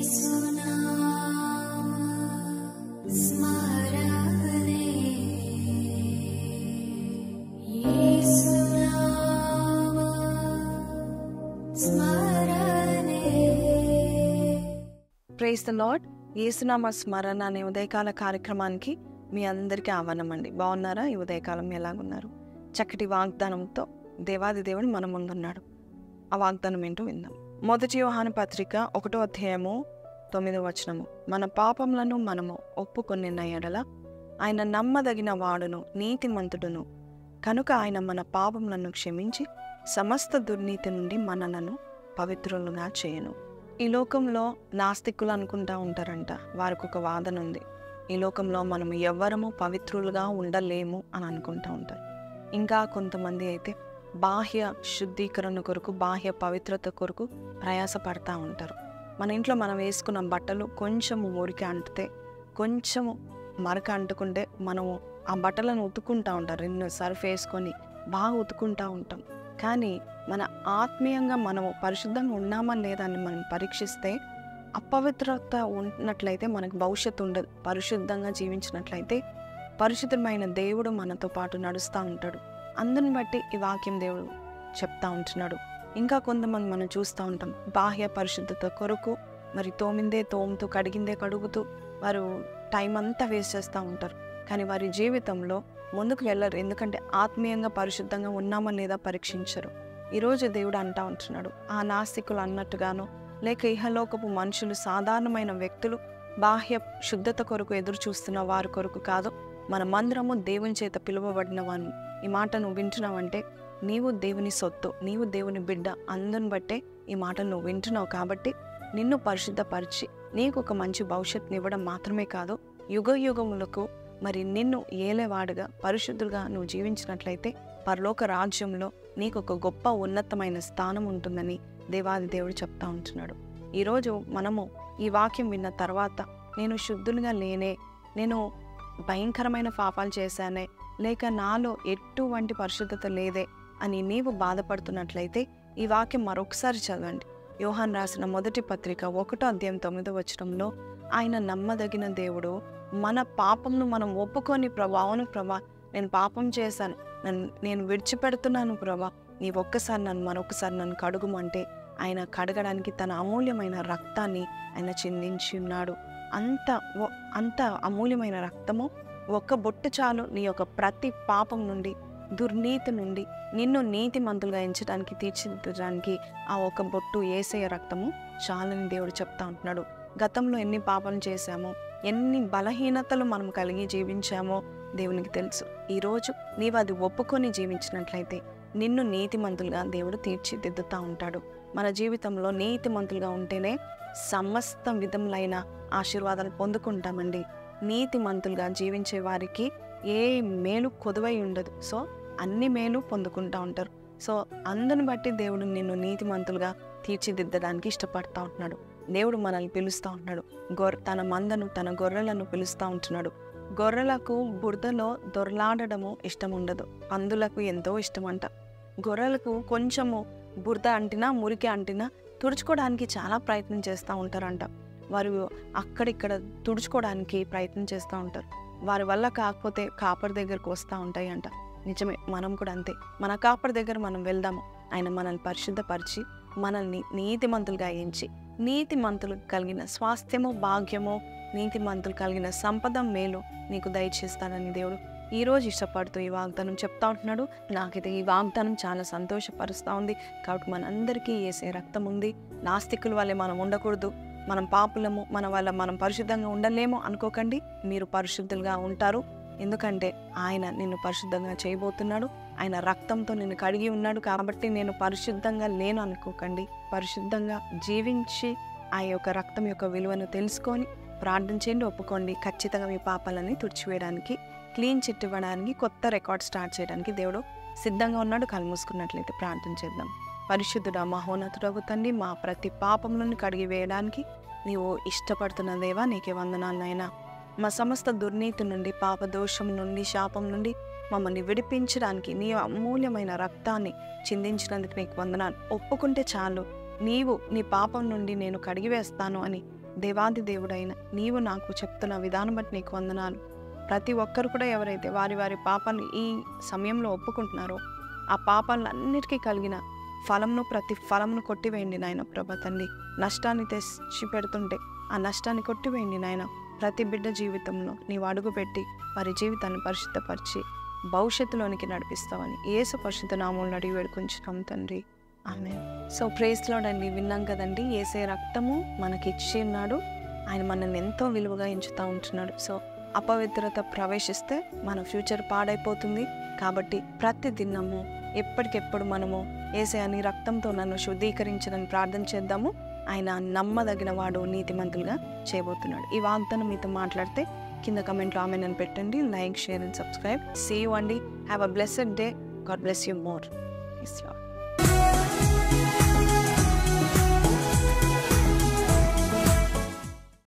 Praise the lord. యేసునామ స్మరణ అనే ఉదయకాల కార్యక్రమానికి మీ అందరికీ ఆహ్వానం అండి. బాగున్నారా? ఈ ఉదయకాలం ఎలాగున్నారు? చక్కటి వాగ్దానంతో దేవాది దేవుడు మన ముందున్నాడు. ఆ వాగ్దానం ఏంటో విందాం. 1 యోహాను పత్రిక 1వ అధ్యాయము 9వ వచనము. మన పాపములను మనము ఒప్పుకొనిన ఎడల ఆయన నమ్మదగిన వాడును నీతిమంతుడును కనుక ఆయన మన పాపములను క్షమించి సమస్త దుర్నీతి నుండి మనలను పవిత్రులుగా చేయను. ఈ లోకంలో నాస్తికులు అనుకుంటా ఉంటారంట, వారికి ఒక వాదన ఉంది. ఈ లోకంలో మనం ఎవ్వరము పవిత్రులుగా ఉండలేము అని అనుకుంటూ ఉంటారు. ఇంకా కొంతమంది అయితే బాహ్య శుద్ధీకరణ కొరకు, బాహ్య పవిత్రత కొరకు ప్రయాసపడతా ఉంటారు. మన ఇంట్లో మనం వేసుకున్న బట్టలు కొంచెము మురికి అంటితే, కొంచెము మరక అంటుకుంటే మనము ఆ బట్టలను ఉతుక్కుంటూ ఉంటారు. రెండు సర్ఫ్ వేసుకొని బాగా ఉతుక్కుంటూ ఉంటాం. కానీ మన ఆత్మీయంగా మనము పరిశుద్ధంగా ఉన్నామా లేదా అని మనం పరీక్షిస్తే, అపవిత్రత ఉన్నట్లయితే మనకు భవిష్యత్తు ఉండదు. పరిశుద్ధంగా జీవించినట్లయితే పరిశుద్ధమైన దేవుడు మనతో పాటు నడుస్తూ ఉంటాడు. అందుని బట్టి ఈ వాక్యం దేవుడు చెప్తా ఉంటున్నాడు. ఇంకా కొంతమంది మనం చూస్తూ ఉంటాం, బాహ్య పరిశుద్ధత కొరకు మరి తోమిందే తోముతూ, కడిగిందే కడుగుతూ వారు టైం అంతా వేస్ట్ చేస్తూ ఉంటారు. కానీ వారి జీవితంలో ముందుకు వెళ్ళరు. ఎందుకంటే ఆత్మీయంగా పరిశుద్ధంగా ఉన్నామా లేదా పరీక్షించరు. ఈరోజు దేవుడు అంటా ఉంటున్నాడు, ఆ నాస్తికులు అన్నట్టుగాను, లేక ఇహలోకపు మనుషులు, సాధారణమైన వ్యక్తులు బాహ్య శుద్ధత కొరకు ఎదురు చూస్తున్న వారి కొరకు కాదు, మనమందరము దేవుని చేత పిలువబడిన వారు. ఈ మాట నువ్వు వింటున్నావంటే నీవు దేవుని సొత్తు, నీవు దేవుని బిడ్డ. అందుని బట్టే ఈ మాట నువ్వు వింటున్నావు. కాబట్టి నిన్ను పరిశుద్ధపరిచి నీకు ఒక మంచి భవిష్యత్తుని ఇవ్వడం మాత్రమే కాదు, యుగ యుగములకు మరి నిన్ను ఏలేవాడుగా పరిశుద్ధులుగా నువ్వు జీవించినట్లయితే పరలోక రాజ్యంలో నీకు ఒక గొప్ప ఉన్నతమైన స్థానం ఉంటుందని దేవాది దేవుడు చెప్తా ఉంటున్నాడు. ఈరోజు మనము ఈ వాక్యం విన్న తర్వాత, నేను శుద్ధునిగా లేనే, నేను భయంకరమైన పాపాలు చేశానే, లేక నాలో ఎటువంటి పరిశుద్ధత లేదే అని నీవు బాధపడుతున్నట్లయితే ఈ వాక్యం మరొకసారి చదవండి. యోహాను రాసిన 1వ పత్రిక 1వ అధ్యాయం 9వ వచనంలో, ఆయన నమ్మదగిన దేవుడు, మన పాపంను మనం ఒప్పుకొని, ప్రభా అవును ప్రభా నేను పాపం చేశాను, నేను విడిచిపెడుతున్నాను ప్రభా, నీ ఒక్కసారి మరొకసారి నన్ను కడుగుమంటే ఆయన కడగడానికి తన అమూల్యమైన రక్తాన్ని ఆయన చిందించి ఉన్నాడు. అంత అమూల్యమైన రక్తము ఒక్క బొట్టు చాలు నీ యొక్క ప్రతి పాపం నుండి, దుర్నీతి నుండి నిన్ను నీతిమంతులుగా ఎంచడానికి, తీర్చిదిద్దడానికి ఆ ఒక బొట్టు యేసయ్య రక్తము చాలని దేవుడు చెప్తా ఉంటున్నాడు. గతంలో ఎన్ని పాపం చేశామో, ఎన్ని బలహీనతలు మనం కలిగి జీవించామో దేవునికి తెలుసు. ఈరోజు నీవు అది ఒప్పుకొని జీవించినట్లయితే నిన్ను నీతిమంతులుగా దేవుడు తీర్చిదిద్దుతూ ఉంటాడు. మన జీవితంలో నీతిమంతులుగా ఉంటేనే సమస్త విధములైన ఆశీర్వాదాలు పొందుకుంటామండి. నీతిమంతులుగా జీవించే వారికి ఏ మేలు కొదువై ఉండదు. సో అన్ని మేలు పొందుకుంటూ ఉంటారు. సో అందుని బట్టి దేవుడు నిన్ను నీతిమంతులుగా తీర్చిదిద్దడానికి ఇష్టపడతా ఉంటున్నాడు. దేవుడు మనల్ని పిలుస్తూ ఉంటున్నాడు. తన మందను, తన గొర్రెలను పిలుస్తూ ఉంటున్నాడు. గొర్రెలకు బురదలో దొరలాడడము ఇష్టం ఉండదు, పందులకు ఎంతో ఇష్టం అంట. గొర్రెలకు కొంచెము బురద అంటినా, మురికి అంటినా తుడుచుకోవడానికి చాలా ప్రయత్నం చేస్తూ ఉంటారంట. వారు అక్కడిక్కడ తుడుచుకోవడానికి ప్రయత్నం చేస్తూ ఉంటారు. వారి వల్ల కాకపోతే కాపరి దగ్గరకు వస్తూ ఉంటాయి అంట. నిజమే, మనం కూడా అంతే. మన కాపరి దగ్గర మనం వెళ్దాము, ఆయన మనల్ని పరిశుద్ధపరిచి మనల్ని నీతిమంతులుగా ఎంచి, నీతిమంతులు కలిగిన స్వాస్థ్యము, భాగ్యము, నీతిమంతులు కలిగిన సంపద, మేలు నీకు దయచేస్తానని దేవుడు ఈరోజు ఇష్టపడుతూ ఈ వాగ్దానం చెప్తా ఉంటున్నాడు. నాకైతే ఈ వాగ్దానం చాలా సంతోషపరుస్తూ ఉంది. కాబట్టి మనందరికీ యేసే రక్తం ఉంది. నాస్తికుల వల్లే మనం ఉండకూడదు, మనం పాపులము, మన వల్ల మనం పరిశుద్ధంగా ఉండలేము అనుకోకండి. మీరు పరిశుద్ధులుగా ఉంటారు. ఎందుకంటే ఆయన నిన్ను పరిశుద్ధంగా చేయబోతున్నాడు. ఆయన రక్తంతో నిన్ను కడిగి ఉన్నాడు. కాబట్టి నేను పరిశుద్ధంగా లేను అనుకోకండి. పరిశుద్ధంగా జీవించి ఆ యొక్క రక్తం యొక్క విలువను తెలుసుకొని ప్రార్థన చేయండి, ఒప్పుకోండి. ఖచ్చితంగా మీ పాపాలని తుడిచివేయడానికి, క్లీన్ చిట్ ఇవ్వడానికి, కొత్త రికార్డ్ స్టార్ట్ చేయడానికి దేవుడు సిద్ధంగా ఉన్నాడు. కళ్ళు మూసుకున్నట్లయితే ప్రార్థన చేద్దాం. పరిశుద్ధుడా, మహోన్నతుడగు తండ్రి, మా ప్రతి పాపములను కడిగి వేయడానికి నీవు ఇష్టపడుతున్న దేవా, నీకే వందనాలనైనా. మా సమస్త దుర్నీతి నుండి, పాప దోషం నుండి, శాపం నుండి మమ్మల్ని విడిపించడానికి నీ అమూల్యమైన రక్తాన్ని చిందించినందుకు నీకు వందనాలు. ఒప్పుకుంటే చాలు, నీవు నీ పాపం నుండి నేను కడిగివేస్తాను అని దేవాది దేవుడైన నీవు నాకు చెప్తున్న విధానం బట్టి నీకు వందనాలు. ప్రతి ఒక్కరు కూడా ఎవరైతే వారి వారి పాపాలు ఈ సమయంలో ఒప్పుకుంటున్నారో ఆ పాపాలన్నిటికీ కలిగిన ప్రతి ఫలంను కొట్టివేయండి నాయన ప్రభా తండ్రి. నష్టాన్ని తెచ్చి పెడుతుంటే ఆ నష్టాన్ని కొట్టివేయండి నాయన. ప్రతి బిడ్డ జీవితంలో నీవు అడుగు పెట్టి వారి జీవితాన్ని పరిశుద్ధపరిచి భవిష్యత్తులోనికి నడిపిస్తావని యేసు పరిశుద్ధ నామములో అడిగి వేడుకుంటున్నాం తండ్రి. ఆమేన్. సో ప్రైజ్ లార్డ్ అండి. విన్నాం కదండి, యేసే రక్తము మనకి ఇచ్చి ఉన్నాడు. ఆయన మనల్ని ఎంతో విలువగా ఎంచుతూ ఉంటున్నాడు. సో అపవిత్రత ప్రవేశిస్తే మన ఫ్యూచర్ పాడైపోతుంది. కాబట్టి ప్రతి దినము ఎప్పటికెప్పుడు మనము యేసయ్యా నీ రక్తంతో నన్ను శుద్ధీకరించదని ప్రార్థన చేద్దాము. ఆయన నమ్మదగిన వాడు, నీతిమంతులుగా చేయబోతున్నాడు. ఈ వాగ్దానం మీతో మాట్లాడితే కింద కమెంట్లో ఆమెన్ అని పెట్టండి. Like, share and subscribe. See you అండి. Have a blessed day. God bless you more.